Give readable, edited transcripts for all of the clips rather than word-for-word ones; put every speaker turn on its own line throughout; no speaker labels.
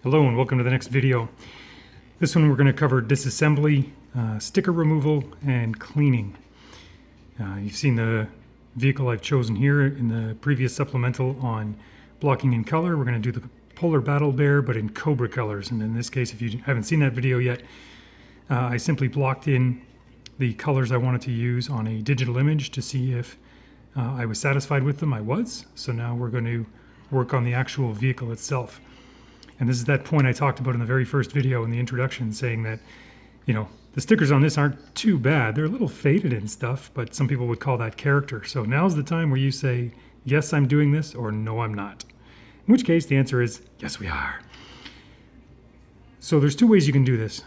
Hello and welcome to the next video. This one we're going to cover disassembly, sticker removal, and cleaning. You've seen the vehicle I've chosen here in the previous supplemental on blocking in color. We're going to do the Polar Battle Bear but in Cobra colors, and in this case, if you haven't seen that video yet, I simply blocked in the colors I wanted to use on a digital image to see if I was satisfied with them. I was. So now we're going to work on the actual vehicle itself. And this is that point I talked about in the very first video in the introduction, saying that, you know, the stickers on this aren't too bad. They're a little faded and stuff, but some people would call that character. So now's the time where you say, yes, I'm doing this, or no, I'm not. In which case the answer is, yes, we are. So there's two ways you can do this.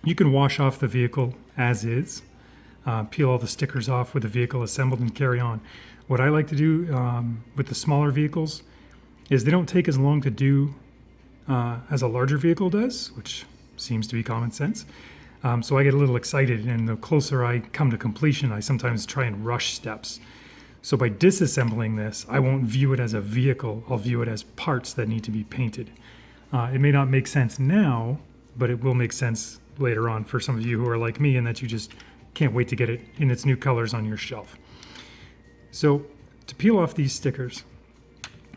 You can wash off the vehicle as is, peel all the stickers off with the vehicle assembled and carry on. What I like to do with the smaller vehicles is they don't take as long to do as a larger vehicle does, which seems to be common sense. So I get a little excited, and the closer I come to completion, I sometimes try and rush steps. So by disassembling this, I won't view it as a vehicle, I'll view it as parts that need to be painted. It may not make sense now, but it will make sense later on for some of you who are like me and that you just can't wait to get it in its new colors on your shelf. So to peel off these stickers,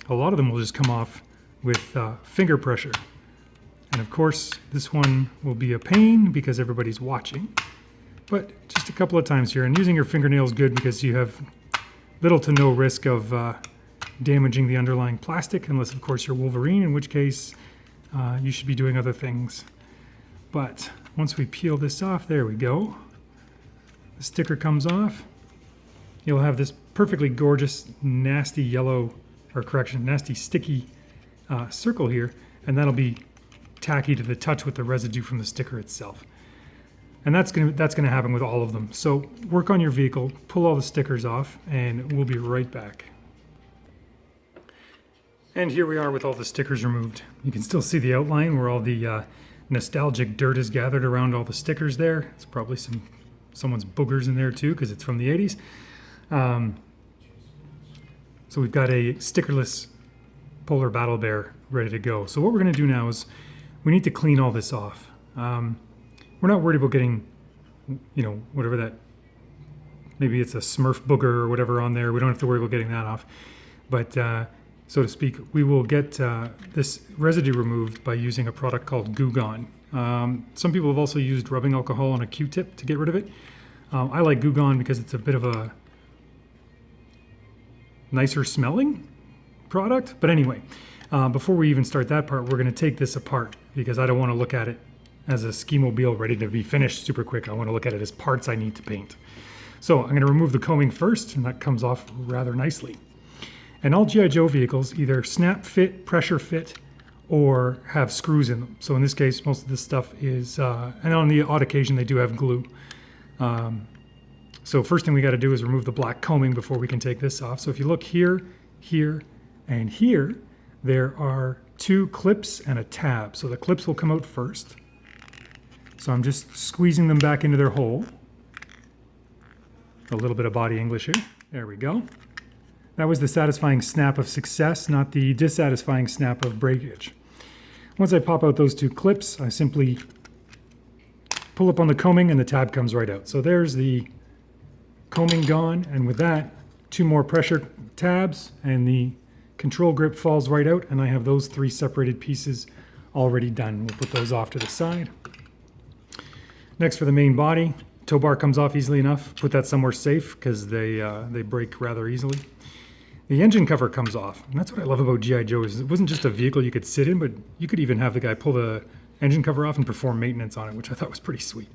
a lot of them will just come off with finger pressure. And of course, this one will be a pain because everybody's watching, but just a couple of times here. And using your fingernails good because you have little to no risk of damaging the underlying plastic, unless of course you're Wolverine, in which case you should be doing other things. But once we peel this off, there we go. The sticker comes off. You'll have this perfectly gorgeous, nasty yellow, or correction, nasty sticky circle here, and that'll be tacky to the touch with the residue from the sticker itself. And that's gonna happen with all of them. So work on your vehicle, pull all the stickers off, and we'll be right back. And here we are with all the stickers removed. You can still see the outline where all the nostalgic dirt is gathered around all the stickers there. It's probably someone's boogers in there too, because it's from the 80s. So we've got a stickerless Polar Battle Bear ready to go. So what we're going to do now is we need to clean all this off. We're not worried about getting, you know, whatever that, maybe it's a Smurf booger or whatever on there. We don't have to worry about getting that off. But so to speak, we will get this residue removed by using a product called Goo Gone. Some people have also used rubbing alcohol on a Q-tip to get rid of it. I like Goo Gone because it's a bit of a nicer smelling product. But anyway, before we even start that part, we're going to take this apart because I don't want to look at it as a ski-mobile ready to be finished super quick. I want to look at it as parts I need to paint. So I'm going to remove the combing first, and that comes off rather nicely. And all G.I. Joe vehicles either snap fit, pressure fit, or have screws in them. So in this case, most of this stuff is, and on the odd occasion, they do have glue. So first thing we got to do is remove the black combing before we can take this off. So if you look here, here, and here, there are two clips and a tab. So the clips will come out first. So I'm just squeezing them back into their hole. A little bit of body English here. There we go. That was the satisfying snap of success, not the dissatisfying snap of breakage. Once I pop out those two clips, I simply pull up on the combing and the tab comes right out. So there's the combing gone, and with that, two more pressure tabs and the control grip falls right out, and I have those three separated pieces already done. We'll put those off to the side. Next, for the main body, tow bar comes off easily enough. Put that somewhere safe because they break rather easily. The engine cover comes off, and that's what I love about G.I. Joe is it wasn't just a vehicle you could sit in, but you could even have the guy pull the engine cover off and perform maintenance on it, which I thought was pretty sweet.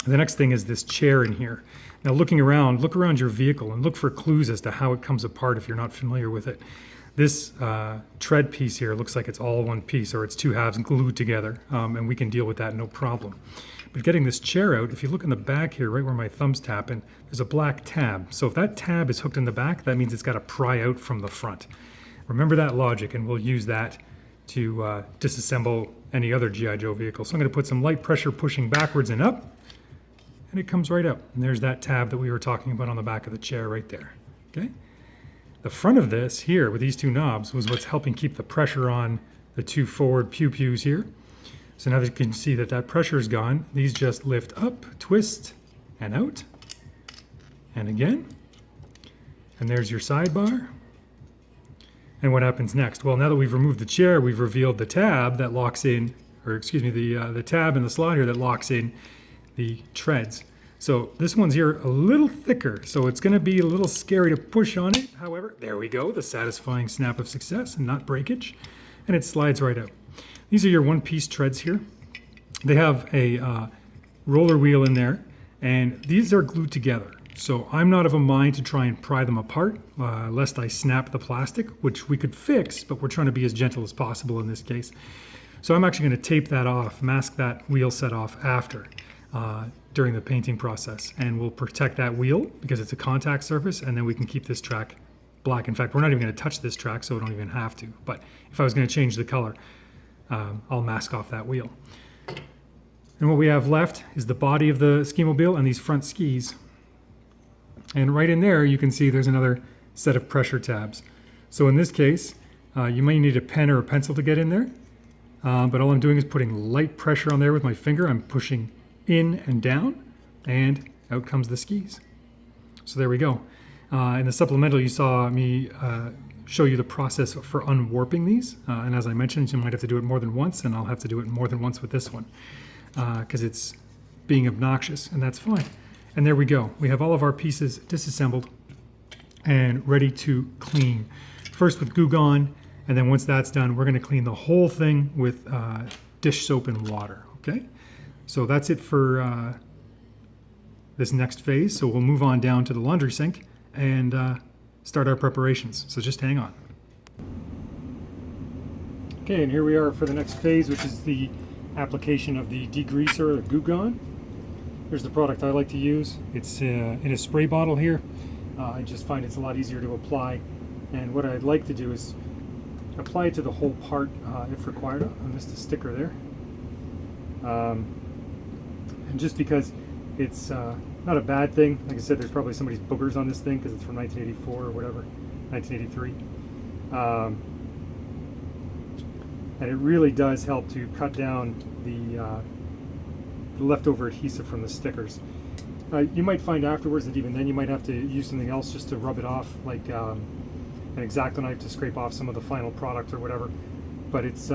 The next thing is this chair in here. Now looking around, look around your vehicle and look for clues as to how it comes apart if you're not familiar with it. This tread piece here looks like it's all one piece, or it's two halves glued together, and we can deal with that no problem. But getting this chair out, if you look in the back here, right where my thumb's tapping, there's a black tab. So if that tab is hooked in the back, that means it's got to pry out from the front. Remember that logic, and we'll use that to disassemble any other G.I. Joe vehicle. So I'm going to put some light pressure pushing backwards and up, and it comes right out. And there's that tab that we were talking about on the back of the chair right there. Okay. The front of this here with these two knobs was what's helping keep the pressure on the two forward pews here. So now that you can see that that pressure is gone, these just lift up, twist, and out. And again. And there's your sidebar. And what happens next? Well, now that we've removed the chair, we've revealed the tab that locks in, or excuse me, the tab and the slot here that locks in the treads. So this one's here a little thicker, so it's going to be a little scary to push on it. However, there we go, the satisfying snap of success and not breakage. And it slides right out. These are your one-piece treads here. They have a roller wheel in there, and these are glued together. So I'm not of a mind to try and pry them apart, lest I snap the plastic, which we could fix, but we're trying to be as gentle as possible in this case. So I'm actually going to tape that off, mask that wheel set off after, during the painting process. And we'll protect that wheel because it's a contact surface, and then we can keep this track black. In fact, we're not even going to touch this track, so we don't even have to. But if I was going to change the color, I'll mask off that wheel. And what we have left is the body of the ski mobile and these front skis. And right in there, you can see there's another set of pressure tabs. So in this case, you might need a pen or a pencil to get in there. But all I'm doing is putting light pressure on there with my finger. I'm pushing in and down, and out comes the skis. So there we go. In the supplemental, you saw me show you the process for unwarping these. And as I mentioned, you might have to do it more than once, and I'll have to do it more than once with this one because it's being obnoxious, and that's fine. And there we go. We have all of our pieces disassembled and ready to clean. First with Goo Gone, and then once that's done, we're going to clean the whole thing with dish soap and water. Okay? So that's it for this next phase. So we'll move on down to the laundry sink and start our preparations. So just hang on. Okay, and here we are for the next phase, which is the application of the degreaser or Goo Gone. Here's the product I like to use. It's in a spray bottle here. I just find it's a lot easier to apply. And what I'd like to do is apply it to the whole part if required. I missed a sticker there. And just because it's not a bad thing, like I said, there's probably somebody's boogers on this thing because it's from 1984 or whatever, 1983. And it really does help to cut down the leftover adhesive from the stickers. You might find afterwards that even then you might have to use something else just to rub it off, like an X-Acto knife to scrape off some of the final product or whatever. But it's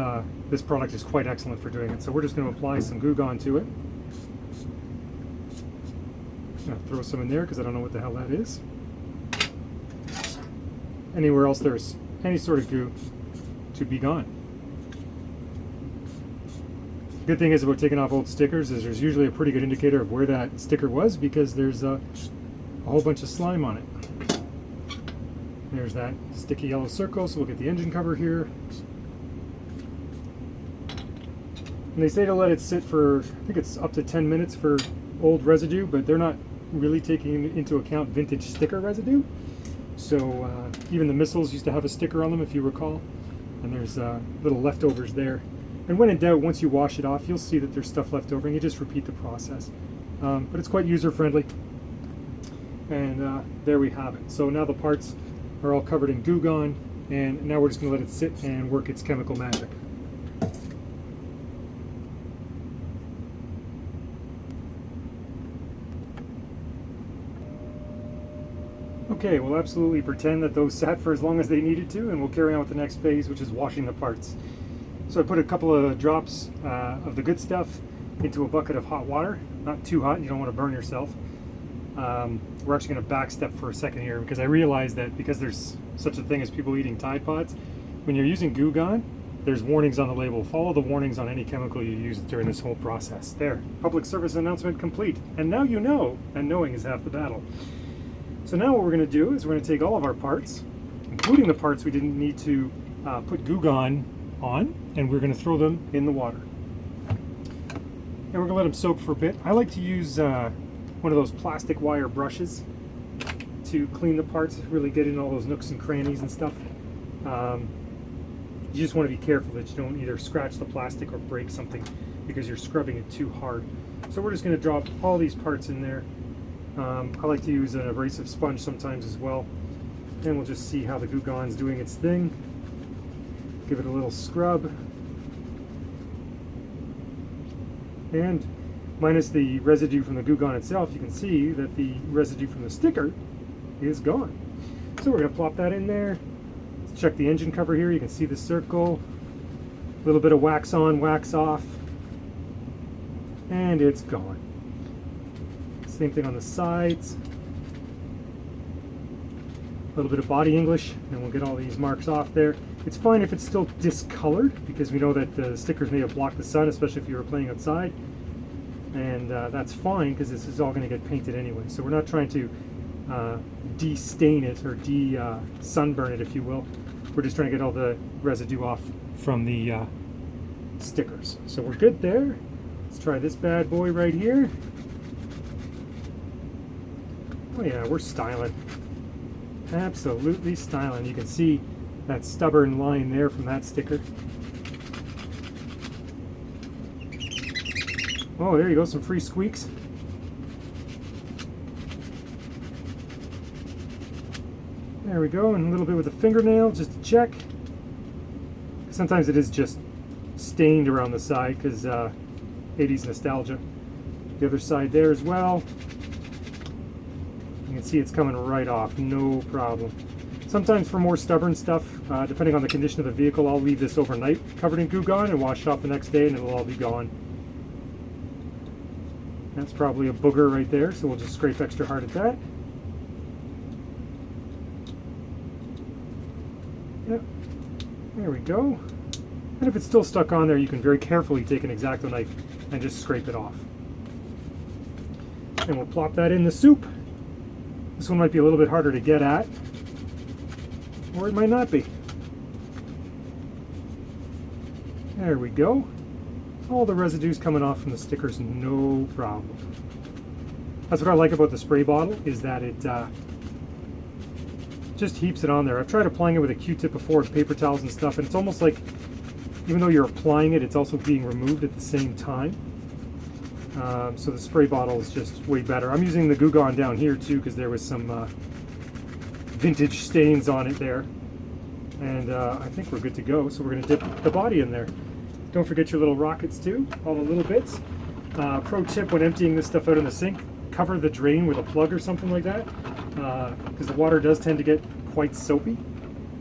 this product is quite excellent for doing it. So we're just going to apply some Goo Gone to it. I'm going to throw some in there because I don't know what the hell that is. Anywhere else there's any sort of goo to be gone. Good thing is about taking off old stickers is there's usually a pretty good indicator of where that sticker was because there's a whole bunch of slime on it. There's that sticky yellow circle, so we'll get the engine cover here. And they say to let it sit for, I think it's up to 10 minutes for old residue, but they're not really taking into account vintage sticker residue. So even the missiles used to have a sticker on them, if you recall, and there's little leftovers there. And when in doubt, once you wash it off, you'll see that there's stuff left over, and you just repeat the process. But it's quite user-friendly. And there we have it. So now the parts are all covered in Goo Gone, and now we're just going to let it sit and work its chemical magic. Okay, we'll absolutely pretend that those sat for as long as they needed to, and we'll carry on with the next phase, which is washing the parts. So I put a couple of drops of the good stuff into a bucket of hot water. Not too hot, you don't want to burn yourself. We're actually going to backstep for a second here because I realized that because there's such a thing as people eating Tide Pods, when you're using Goo Gone, there's warnings on the label. Follow the warnings on any chemical you use during this whole process. There, public service announcement complete. And now you know, and knowing is half the battle. So now what we're going to do is we're going to take all of our parts, including the parts we didn't need to put Goo Gone on, and we're going to throw them in the water. And we're going to let them soak for a bit. I like to use one of those plastic wire brushes to clean the parts, really get in all those nooks and crannies and stuff. You just want to be careful that you don't either scratch the plastic or break something because you're scrubbing it too hard. So we're just going to drop all these parts in there. I like to use an abrasive sponge sometimes as well. and we'll just see how the Goo Gone's doing its thing. Give it a little scrub. And minus the residue from the Goo Gone itself, you can see that the residue from the sticker is gone. So we're going to plop that in there. Let's check the engine cover here. You can see the circle. A little bit of wax on, wax off. And it's gone. Same thing on the sides. A little bit of body English, and we'll get all these marks off there. It's fine if it's still discolored, because we know that the stickers may have blocked the sun, especially if you were playing outside. And that's fine, because this is all going to get painted anyway. So we're not trying to de-stain it or de-sunburn it, if you will. We're just trying to get all the residue off from the stickers. So we're good there. Let's try this bad boy right here. Oh yeah, we're styling. Absolutely styling. You can see that stubborn line there from that sticker. Oh, there you go, some free squeaks. There we go, and a little bit with a fingernail just to check. Sometimes it is just stained around the side because 80s nostalgia. The other side there as well. You can see it's coming right off, no problem. Sometimes for more stubborn stuff, depending on the condition of the vehicle, I'll leave this overnight covered in Goo Gone and wash it off the next day, and it'll all be gone. That's probably a booger right there, so we'll just scrape extra hard at that. Yep, there we go. And if it's still stuck on there, you can very carefully take an X-Acto knife and just scrape it off. And we'll plop that in the soup. This one might be a little bit harder to get at, or it might not be. There we go. All the residue's coming off from the stickers, no problem. That's what I like about the spray bottle, is that it just heaps it on there. I've tried applying it with a Q-tip before, with paper towels and stuff, and it's almost like, even though you're applying it, it's also being removed at the same time. So the spray bottle is just way better. I'm using the Goo Gone down here too, because there was some vintage stains on it there. And I think we're good to go. So we're going to dip the body in there. Don't forget your little rockets too, all the little bits. Pro tip when emptying this stuff out in the sink, cover the drain with a plug or something like that, because the water does tend to get quite soapy.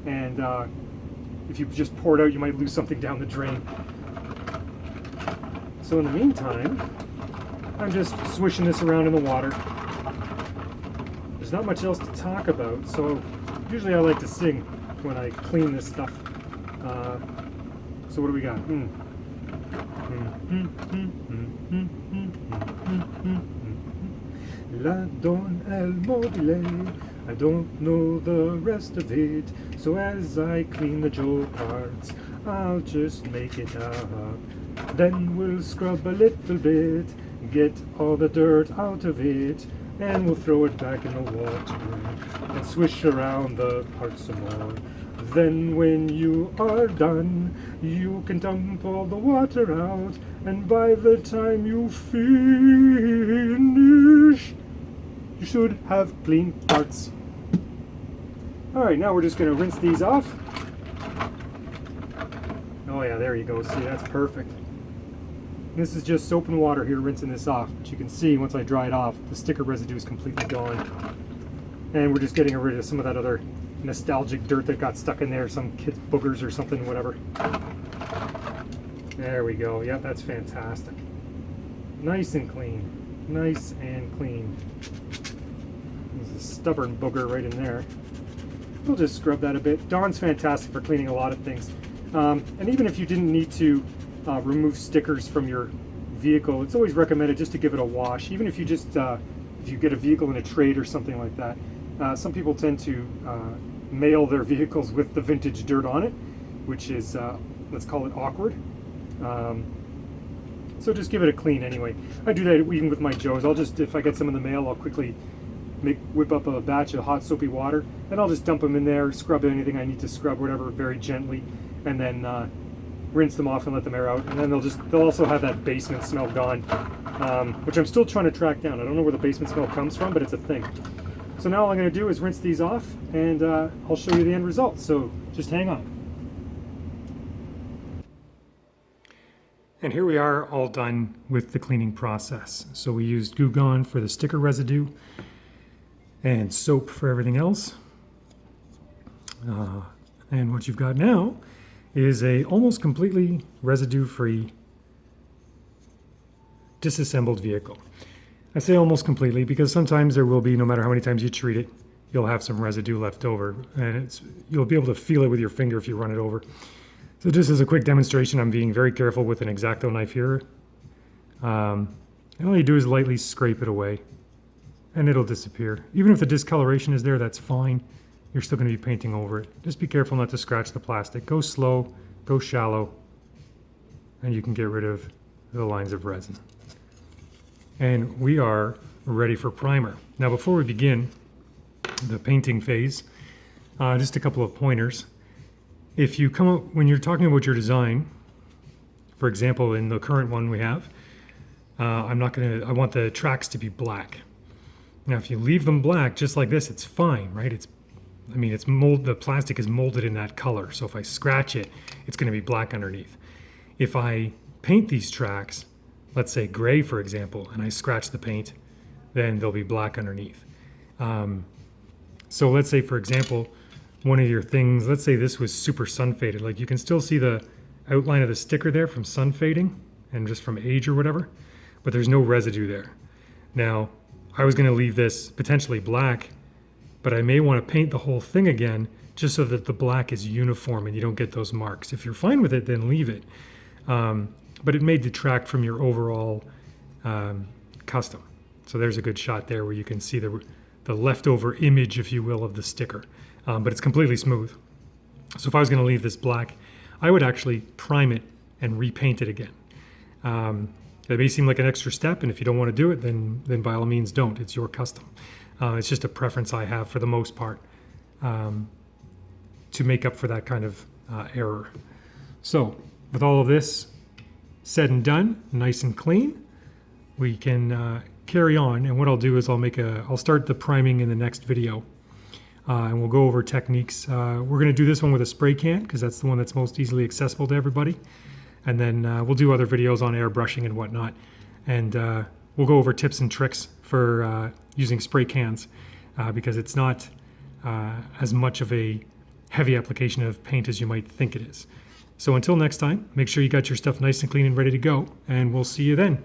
And if you just pour it out, you might lose something down the drain. So in the meantime, I'm just swishing this around in the water. There's not much else to talk about, so usually I like to sing when I clean this stuff. So what do we got? La don el mobile, I don't know the rest of it, so as I clean the Joe parts, I'll just make it up. Then we'll scrub a little bit, get all the dirt out of it, and we'll throw it back in the water and swish around the parts some more. Then when you are done, you can dump all the water out, and by the time you finish, you should have clean parts. Alright, now we're just going to rinse these off. Oh yeah, there you go. See, that's perfect. This is just soap and water here rinsing this off. But you can see once I dry it off, the sticker residue is completely gone. And we're just getting rid of some of that other nostalgic dirt that got stuck in there, some kid's boogers or something, whatever. There we go. Yep, that's fantastic. Nice and clean. Nice and clean. There's a stubborn booger right in there. We'll just scrub that a bit. Dawn's fantastic for cleaning a lot of things. And even if you didn't need to remove stickers from your vehicle, it's always recommended just to give it a wash. Even if you just if you get a vehicle in a trade or something like that, some people tend to mail their vehicles with the vintage dirt on it, which is let's call it awkward. So just give it a clean anyway. I do that even with my Joes. I'll just, if I get some in the mail, I'll quickly whip up a batch of hot soapy water, and I'll just dump them in there, scrub anything I need to scrub, whatever, very gently, and then rinse them off and let them air out. And then they'll also have that basement smell gone, which I'm still trying to track down. I don't know where the basement smell comes from, but it's a thing. So now all I'm going to do is rinse these off, and I'll show you the end result. So just hang on. And here we are, all done with the cleaning process. So we used Goo Gone for the sticker residue and soap for everything else. And what you've got now is a almost completely residue-free disassembled vehicle. I say almost completely because sometimes there will be, no matter how many times you treat it, you'll have some residue left over, and you'll be able to feel it with your finger if you run it over. So just as a quick demonstration, I'm being very careful with an X-Acto knife here. And all you do is lightly scrape it away, and it'll disappear. Even if the discoloration is there, that's fine. You're still going to be painting over it. Just be careful not to scratch the plastic. Go slow, go shallow, and you can get rid of the lines of resin. And we are ready for primer. Now before we begin the painting phase, just a couple of pointers. If you come up, when you're talking about your design, for example, in the current one we have, I want the tracks to be black. Now if you leave them black just like this, it's fine, right? The plastic is molded in that color. So if I scratch it, it's going to be black underneath. If I paint these tracks, let's say gray, for example, and I scratch the paint, then they'll be black underneath. So let's say, for example, one of your things, let's say this was super sun faded. Like you can still see the outline of the sticker there from sun fading and just from age or whatever, but there's no residue there. Now, I was going to leave this potentially black, but I may want to paint the whole thing again just so that the black is uniform and you don't get those marks. If you're fine with it, then leave it. But it may detract from your overall custom. So there's a good shot there where you can see the leftover image, if you will, of the sticker. But it's completely smooth. So if I was going to leave this black, I would actually prime it and repaint it again. It may seem like an extra step, and if you don't want to do it, then by all means don't. It's your custom. It's just a preference I have for the most part to make up for that kind of error. So with all of this said and done, nice and clean, we can carry on. And what I'll do is I'll start the priming in the next video. And we'll go over techniques. We're going to do this one with a spray can because that's the one that's most easily accessible to everybody. And then we'll do other videos on airbrushing and whatnot. And we'll go over tips and tricks for using spray cans because it's not as much of a heavy application of paint as you might think it is. So until next time, make sure you got your stuff nice and clean and ready to go, and we'll see you then.